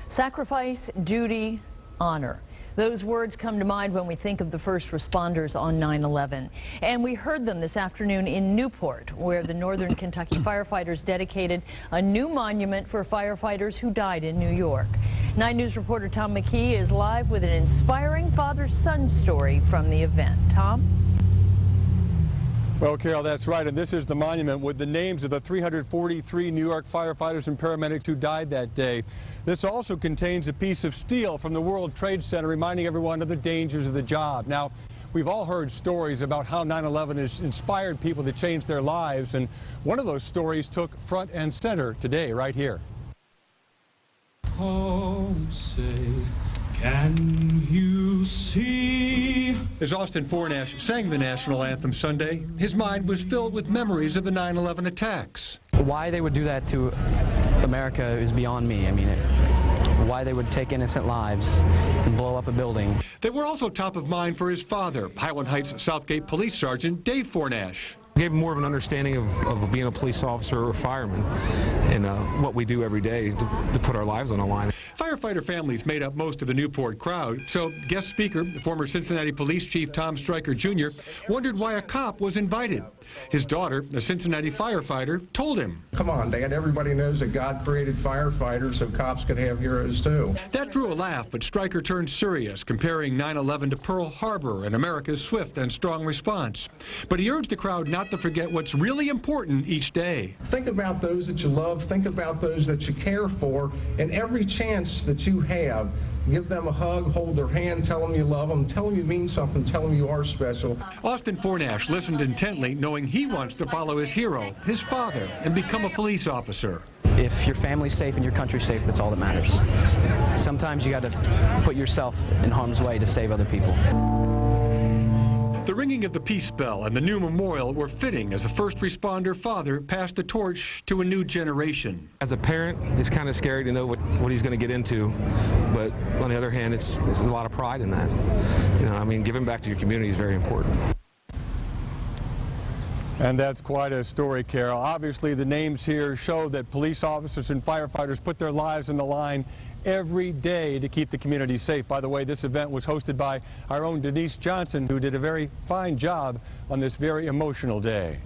Sacrifice, duty, honor. Those words come to mind when we think of the first responders on 9/11. And we heard them this afternoon in Newport, where the Northern Kentucky firefighters dedicated a new monument for firefighters who died in New York. 9 News reporter Tom McKee is live with an inspiring father-son story from the event. Tom? Well, Carol, that's right, and this is the monument with the names of the 343 New York firefighters and paramedics who died that day. This also contains a piece of steel from the World Trade Center reminding everyone of the dangers of the job. Now, we've all heard stories about how 9/11 has inspired people to change their lives, and one of those stories took front and center today, right here. Oh, say, can you see? As Austin Fornash sang the national anthem Sunday, his mind was filled with memories of the 9/11 attacks. Why they would do that to America is beyond me. I mean, why they would take innocent lives and blow up a building. They were also top of mind for his father, Highland Heights Southgate Police Sergeant Dave Fornash. Gave him more of an understanding of being a police officer or fireman and what we do every day to put our lives on the line. Firefighter families made up most of the Newport crowd, so guest speaker, former Cincinnati Police Chief Tom Stryker Jr., wondered why a cop was invited. His daughter, a Cincinnati firefighter, told him. Come on, Dad, everybody knows that God created firefighters so cops could have heroes too. That drew a laugh, but Stryker turned serious, comparing 9/11 to Pearl Harbor and America's swift and strong response. But he urged the crowd not to forget what's really important each day. Think about those that you love, think about those that you care for, and every chance that you have, give them a hug, hold their hand, tell them you love them, tell them you mean something, tell them you are special. Austin Fornash listened intently, knowing he wants to follow his hero, his father, and become a police officer. If your family's safe and your country's safe, that's all that matters. Sometimes you got to put yourself in harm's way to save other people. The ringing of the peace bell and the new memorial were fitting as a first responder father passed the torch to a new generation. As a parent, it's kind of scary to know what he's going to get into, but on the other hand, it's a lot of pride in that. You know, I mean, giving back to your community is very important. And that's quite a story, Carol. Obviously, the names here show that police officers and firefighters put their lives on the line every day to keep the community safe. By the way, this event was hosted by our own Denise Johnson, who did a very fine job on this very emotional day.